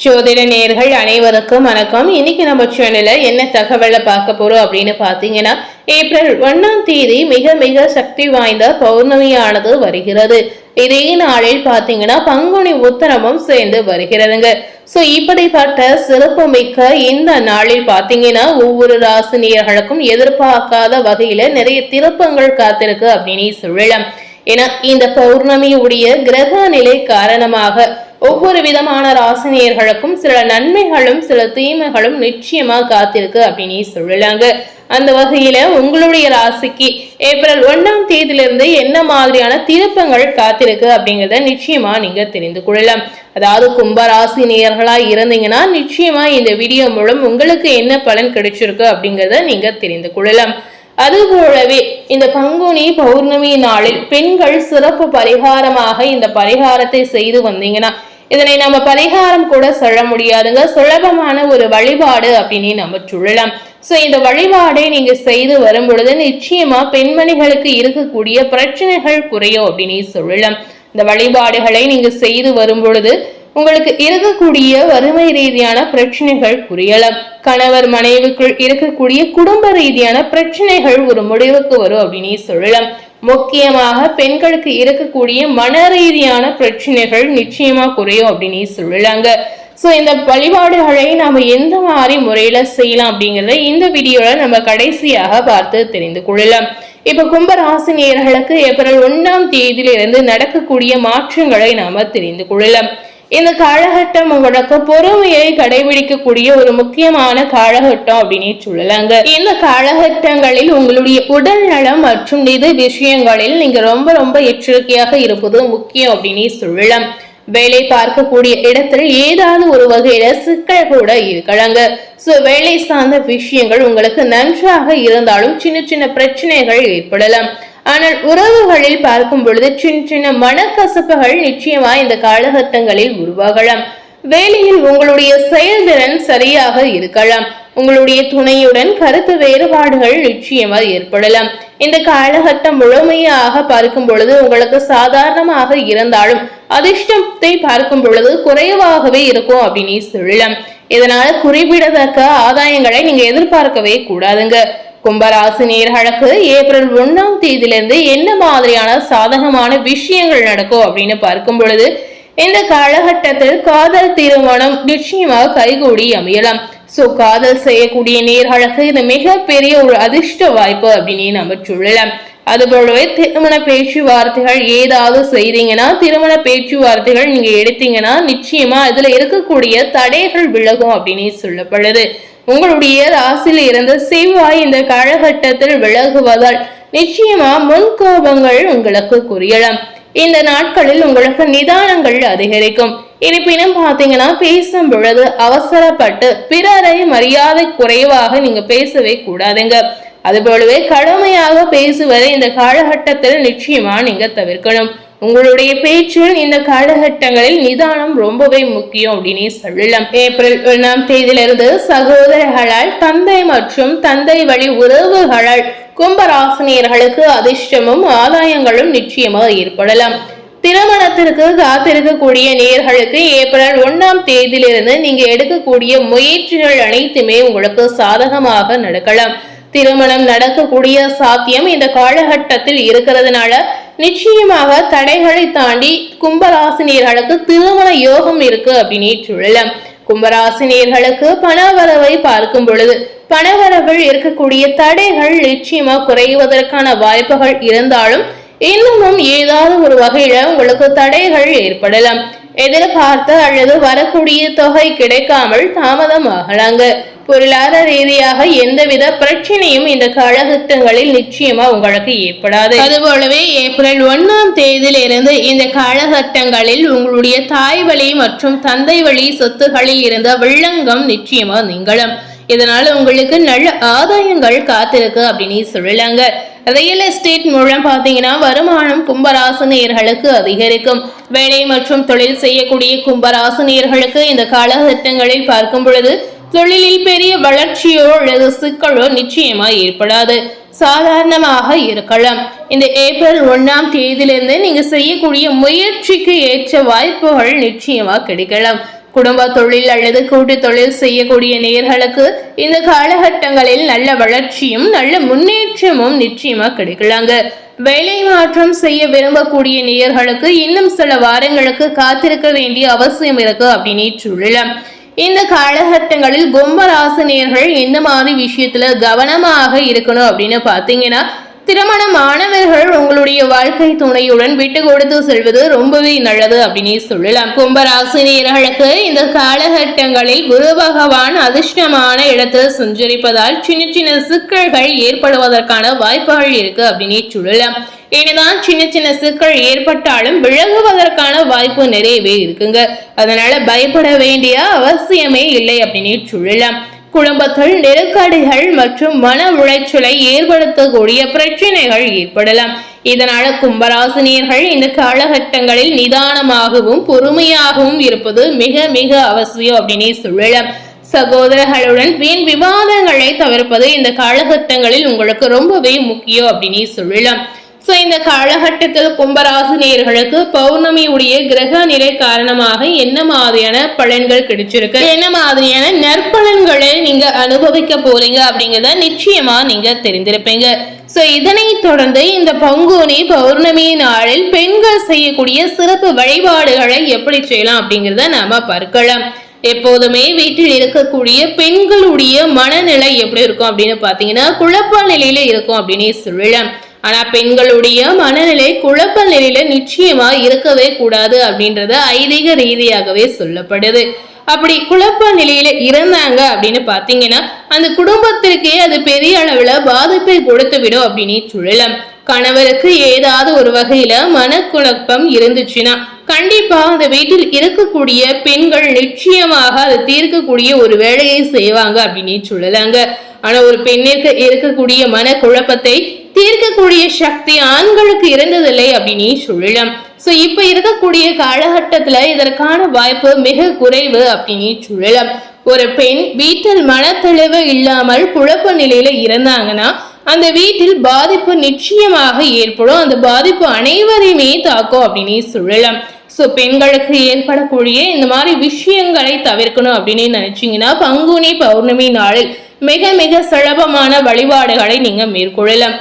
ஜோதிட நேயர்கள் அனைவருக்கும் வணக்கம். இன்னைக்கு நம்ம சேனல்ல என்ன தகவலை பார்க்க போறோம் அப்படின்னு பாத்தீங்கன்னா, ஏப்ரல் 1ஆம் தேதி மிக மிக சக்தி வாய்ந்த பௌர்ணமியானது வருகிறது. இதே நாளில் பாத்தீங்கன்னா பங்குனி உத்தரமும் சேர்ந்து வருகிறதுங்க. சோ இப்படிப்பட்ட சிறப்பு மிக்க இந்த நாளில் பாத்தீங்கன்னா ஒவ்வொரு ராசினியர்களுக்கும் எதிர்பார்க்காத வகையில நிறைய திருப்பங்கள் காத்திருக்கு அப்படின்னு சொல்லலாம். ஏன்னா இந்த பௌர்ணமியுடைய கிரக நிலை காரணமாக ஒவ்வொரு விதமான ராசினியர்களுக்கும் சில நன்மைகளும் சில தீமைகளும் நிச்சயமா காத்திருக்கு அப்படின்னு சொல்லலாங்க. அந்த வகையில உங்களுடைய ராசிக்கு ஏப்ரல் 1ஆம் தேதியிலிருந்து என்ன மாதிரியான திருப்பங்கள் காத்திருக்கு அப்படிங்கறத நிச்சயமா நீங்க தெரிந்து கொள்ளலாம். அதாவது கும்ப ராசி நேயர்களா இருந்தீங்கன்னா நிச்சயமா இந்த வீடியோ மூலம் உங்களுக்கு என்ன பலன் கிடைச்சிருக்கு அப்படிங்கறத நீங்க தெரிந்து கொள்ளலாம். அதுபோலவே இந்த பங்குனி பௌர்ணமி நாளில் பெண்கள் சிறப்பு பரிகாரமாக இந்த பரிகாரத்தை செய்து வந்தீங்கன்னா இதனை நம்ம பரிகாரம் கூட சொல்ல முடியாதுங்க, சுலபமான ஒரு வழிபாடு அப்படின்னு நம்ம சொல்லலாம். சோ இந்த வழிபாடை நீங்க செய்து வரும் பொழுது நிச்சயமா பெண்மணிகளுக்கு இருக்கக்கூடிய பிரச்சனைகள் குறையும் அப்படின்னு சொல்லலாம். இந்த வழிபாடுகளை நீங்க செய்து வரும் பொழுது உங்களுக்கு இருக்கக்கூடிய வறுமை ரீதியான பிரச்சனைகள் குறையலாம். கணவர் மனைவிக்குள் இருக்கக்கூடிய குடும்ப ரீதியான பிரச்சனைகள் ஒரு முடிவுக்கு வரும் அப்படின்னு சொல்லலாம். முக்கியமாக பெண்களுக்கு இருக்கக்கூடிய மன ரீதியான பிரச்சனைகள் நிச்சயமா குறையும் அப்படின்னு சொல்லலாங்க. சோ இந்த வழிபாடுகளை நாம எந்த மாதிரி முறையில செய்யலாம் அப்படிங்கறத இந்த வீடியோல நம்ம கடைசியாக பார்த்து தெரிந்து கொள்ளலாம். இப்ப கும்பராசி நேயர்களுக்கு ஏப்ரல் 1ஆம் தேதியிலிருந்து நடக்கக்கூடிய மாற்றங்களை நாம தெரிந்து கொள்ளலாம். இந்த காலகட்டம் உங்களுக்கு பொறுமையை கடைபிடிக்கக்கூடிய ஒரு முக்கியமான காலகட்டம் அப்படின்னு சொல்லலாங்க. இந்த காலகட்டங்களில் உங்களுடைய உடல் நலம் மற்றும் நிதி விஷயங்களில் நீங்க ரொம்ப எச்சரிக்கையாக இருப்பது முக்கியம் அப்படின்னு சொல்லலாம். வேலை பார்க்கக்கூடிய இடத்தில் ஏதாவது ஒரு வகையில சிக்கல் கூட இருக்கலாங்க. சோ வேலை சார்ந்த விஷயங்கள் உங்களுக்கு நன்றாக இருந்தாலும் சின்ன பிரச்சனைகள் ஏற்படலாம். ஆனால் உறவுகளில் பார்க்கும் பொழுது சின்ன மனக்கசப்புகள் நிச்சயமா இந்த காலகட்டங்களில் உருவாகலாம். வேலையில் உங்களுடைய செயல்திறன் சரியாக இருக்கலாம். உங்களுடைய துணையுடன் கருத்து வேறுபாடுகள் நிச்சயமா ஏற்படலாம். இந்த காலகட்டம் முழுமையாக பார்க்கும் பொழுது உங்களுக்கு சாதாரணமாக இருந்தாலும் அதிர்ஷ்டத்தை பார்க்கும் பொழுது குறைவாகவே இருக்கும் அப்படின்னு சொல்லலாம். இதனால குறிப்பிடத்தக்க ஆதாயங்களை நீங்க எதிர்பார்க்கவே கூடாதுங்க. கும்பராசி நேயர்களுக்கு ஏப்ரல் 1ஆம் தேதியிலிருந்து என்ன மாதிரியான சாதகமான விஷயங்கள் நடக்கும் அப்படின்னு பார்க்கும் பொழுது இந்த காலகட்டத்தில் காதல் திருமணம் நிச்சயமாக கைகூடி அமையலாம். சோ காதல் செய்யக்கூடிய நேயர்களுக்கு இது மிகப்பெரிய ஒரு அதிர்ஷ்ட வாய்ப்பு அப்படின்னு நம்ம சொல்லலாம். அதுபோலவே திருமண பேச்சுவார்த்தைகள் ஏதாவது செய்தீங்கன்னா திருமண பேச்சுவார்த்தைகள் நீங்க எடுத்தீங்கன்னா நிச்சயமா இதுல இருக்கக்கூடிய தடைகள் விலகும் அப்படின்னு சொல்லப்படுது. உங்களுடைய ராசியில் இருந்த செவ்வாய் இந்த காலகட்டத்தில் விலகுவதால் நிச்சயமா முன்கோபங்கள் உங்களுக்கு குறையலாம். இந்த நாட்களில் உங்களுக்கு நிதானங்கள் அதிகரிக்கும். இருப்பினும் பாத்தீங்கன்னா பேசும் பொழுது அவசரப்பட்டு பிறரை மரியாதை குறைவாக நீங்க பேசவே கூடாதுங்க. அதுபோலவே கடுமையாக பேசுவதை இந்த காலகட்டத்தில் நிச்சயமா நீங்க தவிர்க்கணும். உங்களுடைய பேச்சில் இந்த காலகட்டங்களில் நிதானம் ரொம்பவே முக்கியம் அப்படின்னு சொல்லலாம். ஏப்ரல் 1ஆம் தேதியிலிருந்து சகோதரர்களால் தந்தை மற்றும் தந்தை வழி உறவுகளால் கும்பராசினியர்களுக்கு அதிர்ஷ்டமும் ஆதாயங்களும் நிச்சயமாக ஏற்படலாம். திருமணத்திற்கு காத்திருக்கக்கூடிய நேயர்களுக்கு ஏப்ரல் 1ஆம் தேதியிலிருந்து நீங்க எடுக்கக்கூடிய முயற்சிகள் அனைத்துமே உங்களுக்கு சாதகமாக நடக்கலாம். திருமணம் நடக்கக்கூடிய சாத்தியம் இந்த காலகட்டத்தில் இருக்கிறதுனால நிச்சயமாக தடைகளை தாண்டி கும்பராசினியர்களுக்கு திருமண யோகம் இருக்கு அப்படின்னு சொல்லலாம். கும்பராசினியர்களுக்கு பணவரவை பார்க்கும் பொழுது பணவரவில் இருக்கக்கூடிய தடைகள் நிச்சயமா குறைவதற்கான வாய்ப்புகள் இருந்தாலும் இன்னமும் ஏதாவது ஒரு வகையில உங்களுக்கு தடைகள் ஏற்படலாம். எதிர்பார்த்த அல்லது வரக்கூடிய தொகை கிடைக்காமல் தாமதம் ஆகலாங்க. பொருளாதார ரீதியாக எந்தவித பிரச்சனையும் இந்த காலகட்டங்களில் நிச்சயமா உங்களுக்கு ஏற்படாது. அதுபோலவே ஏப்ரல் 1ஆம் தேதியிலிருந்து இந்த காலகட்டங்களில் உங்களுடைய தாய் வழி மற்றும் தந்தை வழி சொத்துகளில் இருந்த வில்லங்கம் நிச்சயமா நீங்களும். இதனால உங்களுக்கு நல்ல ஆதாயங்கள் காத்திருக்கு அப்படின்னு சொல்லலாங்க. ரியல் எஸ்டேட் மூலம் பாத்தீங்கன்னா வருமானம் கும்பராசினியர்களுக்கு அதிகரிக்கும். வேலை மற்றும் தொழில் செய்யக்கூடிய கும்பராசினியர்களுக்கு இந்த காலகட்டங்களில் பார்க்கும் பொழுது தொழிலில் பெரிய வளர்ச்சியோ அல்லது சிக்கலோ நிச்சயமா ஏற்படாது. சாதாரணமாக இருக்கலாம். இந்த ஏப்ரல் 1ஆம் தேதியிலிருந்து நீங்க செய்யக்கூடிய முயற்சிக்கு ஏற்ற வாய்ப்புகள் நிச்சயமா கிடைக்கலாம். குடும்ப தொழில் அல்லது கூட்டு தொழில் செய்யக்கூடிய நேயர்களுக்கு இந்த காலகட்டங்களில் நல்ல வளர்ச்சியும் நல்ல முன்னேற்றமும் நிச்சயமா கிடைக்கலாங்க. வேலை மாற்றம் செய்ய விரும்பக்கூடிய நேயர்களுக்கு இன்னும் சில வாரங்களுக்கு காத்திருக்க வேண்டிய அவசியம் இருக்கு அப்படின்னு சொல்லலாம். இந்த காலகட்டங்களில் கும்பராசினியர்கள் எந்த மாதிரி விஷயத்துல கவனமாக இருக்கணும் அப்படின்னு பாத்தீங்கன்னா, திருமணமானவர்கள் உங்களுடைய வாழ்க்கை துணையுடன் விட்டு கொடுத்து செல்வது ரொம்பவே நல்லது அப்படின்னு சொல்லலாம். கும்பராசினியர்களுக்கு இந்த காலகட்டங்களில் குரு பகவான் அதிர்ஷ்டமான இடத்தில் சஞ்சரிப்பதால் சின்ன சின்ன சிக்கல்கள் ஏற்படுவதற்கான வாய்ப்புகள் இருக்கு அப்படின்னு சொல்லலாம். ஏனதான் சின்ன சின்ன சிக்கல் ஏற்பட்டாலும் விலகுவதற்கான வாய்ப்பு நிறையவே இருக்குங்க. அதனால பயப்பட வேண்டிய அவசியமே இல்லை அப்படின்னு சொல்லலாம். குடும்பத்தில் நெருக்கடிகள் மற்றும் மன உளைச்சலை ஏற்படுத்தக்கூடிய பிரச்சனைகள் ஏற்படலாம். இதனால கும்பராசினியர்கள் இந்த காலகட்டங்களில் நிதானமாகவும் பொறுமையாகவும் இருப்பது மிக மிக அவசியம் அப்படின்னு சொல்லலாம். சகோதரர்களுடன் வீண் விவாதங்களை தவிர்ப்பது இந்த காலகட்டங்களில் உங்களுக்கு ரொம்பவே முக்கியம் அப்படின்னு சொல்லலாம். இந்த காலகட்டத்தில் கும்பராசினியர்களுக்கு பௌர்ணமியுடைய கிரக நிலை காரணமாக என்ன மாதிரியான பலன்கள் கிடைச்சிருக்கு, என்ன மாதிரியான நற்பலன்களை நீங்க அனுபவிக்க போறீங்க அப்படிங்கறத நிச்சயமா நீங்க தெரிந்திருப்பீங்க. இதனை தொடர்ந்து இந்த பங்குனி பௌர்ணமி நாளில் பெண்கள் செய்யக்கூடிய சிறப்பு வழிபாடுகளை எப்படி செய்யலாம் அப்படிங்கறத நாம பார்க்கலாம். எப்போதுமே வீட்டில் இருக்கக்கூடிய பெண்களுடைய மனநிலை எப்படி இருக்கும் அப்படின்னு பாத்தீங்கன்னா குழப்ப நிலையில இருக்கும் அப்படின்னு சொல்லலாம். ஆனா பெண்களுடைய மனநிலை குழப்ப நிலையில நிச்சயமா இருக்கவே கூடாது அப்படின்றது ஐதீக ரீதியாகவே சொல்லப்படுது. அப்படி குழப்ப நிலையில இருந்தாங்க அப்படின்னு பாத்தீங்கன்னா அந்த குடும்பத்திற்கே அது பெரிய அளவுல பாதிப்பை கொடுத்து விடும் அப்படின்னு சொல்லலாம். கணவருக்கு ஏதாவது ஒரு வகையில மனக்குழப்பம் இருந்துச்சுன்னா கண்டிப்பா அந்த வீட்டில் இருக்கக்கூடிய பெண்கள் நிச்சயமாக அதை தீர்க்கக்கூடிய ஒரு வேலையை செய்வாங்க அப்படின்னு சொல்லலாங்க. ஆனா ஒரு பெண்ணிற்கு இருக்கக்கூடிய மன குழப்பத்தை தீர்க்கக்கூடிய சக்தி ஆண்களுக்கு இருந்ததில்லை அப்படின்னு சொல்லலாம். இப்ப இருக்கக்கூடிய காலகட்டத்துல இதற்கான வாய்ப்பு மிக குறைவு அப்படின்னு சொல்லலாம். ஒரு பெண் வீட்டில் மனத்தெளிவு இல்லாமல் குழப்ப நிலையில இருந்தாங்கன்னா அந்த வீட்டில் பாதிப்பு நிச்சயமாக ஏற்படும். அந்த பாதிப்பு அனைவரையுமே தாக்கும் அப்படின்னு சொல்லலாம். பெண்களுக்கு ஏற்படக்கூடிய இந்த மாதிரி விஷயங்களை தவிர்க்கணும் அப்படின்னு நினைச்சீங்கன்னா பங்குனி பௌர்ணமி நாளில் மிக மிக சுலபமான வழிபாடுகளை நீங்க மேற்கொள்ளலாம்.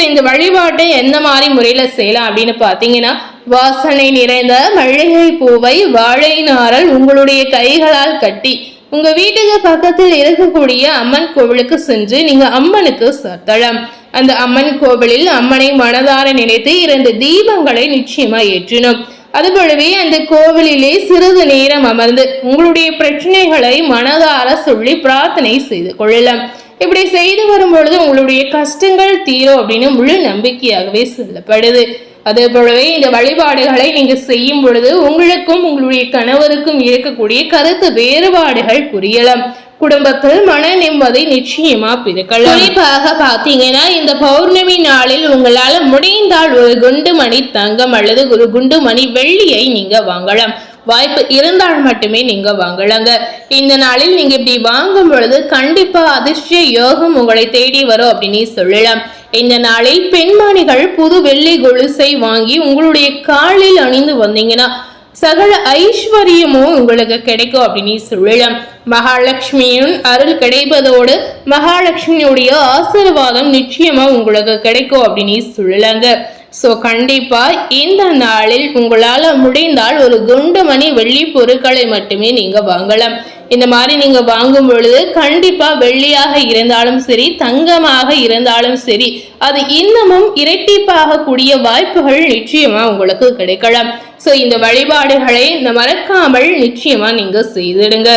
இந்த வழிபாட்டை எந்த மாதிரி முறையில செய்யலாம் அப்படின்னு பாத்தீங்கன்னா, வாசனை நிறைந்த மல்லிகை பூவை வாழை நாரல் உங்களுடைய கைகளால் கட்டி உங்க வீட்டுக்கு பக்கத்தில் இருக்கக்கூடிய அம்மன் கோவிலுக்கு சென்று நீங்க அம்மனுக்கு சாத்தலாம். அந்த அம்மன் கோவிலில் அம்மனை மனதார நினைத்து 2 தீபங்களை நிச்சயமா ஏற்றணும். அதுபோலவே அந்த கோவிலிலே சிறிது நேரம் அமர்ந்து உங்களுடைய பிரச்சனைகளை மனதார சொல்லி பிரார்த்தனை செய்து கொள்ளலாம். இப்படி செய்து வரும்பொழுது உங்களுடைய கஷ்டங்கள் தீரும் அப்படின்னு முழு நம்பிக்கையாகவே சொல்லப்படுது. அதே போலவே இந்த வழிபாடுகளை நீங்க செய்யும் பொழுது உங்களுக்கும் உங்களுடைய கணவருக்கும் இருக்கக்கூடிய கருத்து வேறுபாடுகள் புரியலாம். குடும்பத்தில் மன நிம்மதி நிச்சயமா பிறக்கலாம். குறிப்பாக பாத்தீங்கன்னா இந்த பௌர்ணமி நாளில் உங்களால முடிந்தால் ஒரு குண்டுமணி தங்கம் அல்லது ஒரு குண்டுமணி வெள்ளியை நீங்க வாங்கலாம். வாய்ப்பு இருந்தால் மட்டுமே நீங்க வாங்கலாங்க. இந்த நாளில் நீங்க இப்படி வாங்கும் பொழுது கண்டிப்பா அதிர்ஷ்ட யோகம் உங்களை தேடி வரும் அப்படின்னு சொல்லலாம். இந்த நாளில் பெண்மணிகள் புது வெள்ளி கொலுசை வாங்கி உங்களுடைய காலில் அணிந்து வந்தீங்கன்னா சகல ஐஸ்வர்யமும் உங்களுக்கு கிடைக்கும் அப்படின்னு சொல்லலாம். மகாலட்சுமியின் அருள் கிடைப்பதோடு மகாலட்சுமியுடைய ஆசீர்வாதம் நிச்சயமா உங்களுக்கு கிடைக்கும் அப்படின்னு சொல்லலாங்க. கண்டிப்பா இந்த நாளில் உங்களால முடிந்தால் ஒரு குண்டுமணி வெள்ளி பொருட்களை மட்டுமே நீங்க வாங்கலாம். இந்த மாதிரி நீங்க வாங்கும் பொழுது கண்டிப்பா வெள்ளியாக இருந்தாலும் சரி தங்கமாக இருந்தாலும் சரி அது இன்னமும் இரட்டிப்பாக கூடிய வாய்ப்புகள் நிச்சயமா உங்களுக்கு கிடைக்கலாம். இந்த வழிபாடுகளை மறக்காமல் நிச்சயமா நீங்க செய்திடுங்க.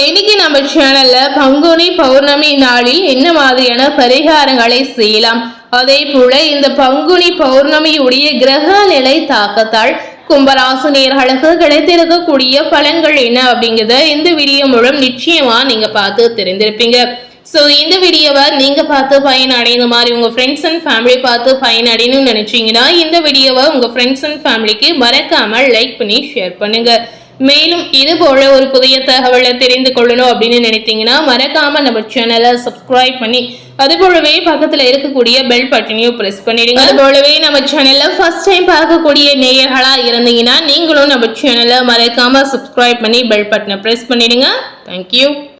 இன்னைக்கு நம்ம சேனல்ல பங்குனி பௌர்ணமி நாளில் என்ன மாதிரியான பரிகாரங்களை செய்யலாம், அதே போல இந்த பங்குனி பௌர்ணமியுடைய கிரக நிலை தாக்கத்தால் கும்பராசினியர்களுக்கு கிடைத்திருக்கக்கூடிய பலன்கள் என்ன அப்படிங்கிறத இந்த வீடியோ மூலம் நிச்சயமா நீங்க பார்த்து தெரிந்திருப்பீங்க. இந்த வீடியோவை நீங்க பார்த்து பயனடைந்த மாதிரி உங்க ஃப்ரெண்ட்ஸ் அண்ட் ஃபேமிலி பார்த்து பயனடையணும்னு நினைச்சீங்கன்னா இந்த வீடியோவை உங்க ஃப்ரெண்ட்ஸ் அண்ட் ஃபேமிலிக்கு மறக்காமல் லைக் பண்ணி ஷேர் பண்ணுங்க. மேலும் இது போல ஒரு புதிய தகவலை தெரிந்து கொள்ளணும் அப்படின்னு நினைத்தீங்கன்னா மறக்காம நம்ம சேனலை சப்ஸ்கிரைப் பண்ணி அது போலவே பக்கத்துல இருக்கக்கூடிய பெல் பட்டனையும் பிரஸ் பண்ணிடுங்க. அது போலவே நம்ம சேனல்ல ஃபர்ஸ்ட் டைம் பார்க்கக்கூடிய நேயர்களா இருந்தீங்கன்னா நீங்களும் நம்ம சேனலை மறக்காம சப்ஸ்கிரைப் பண்ணி பெல் பட்டனை பிரஸ் பண்ணிடுங்க. தேங்க்யூ.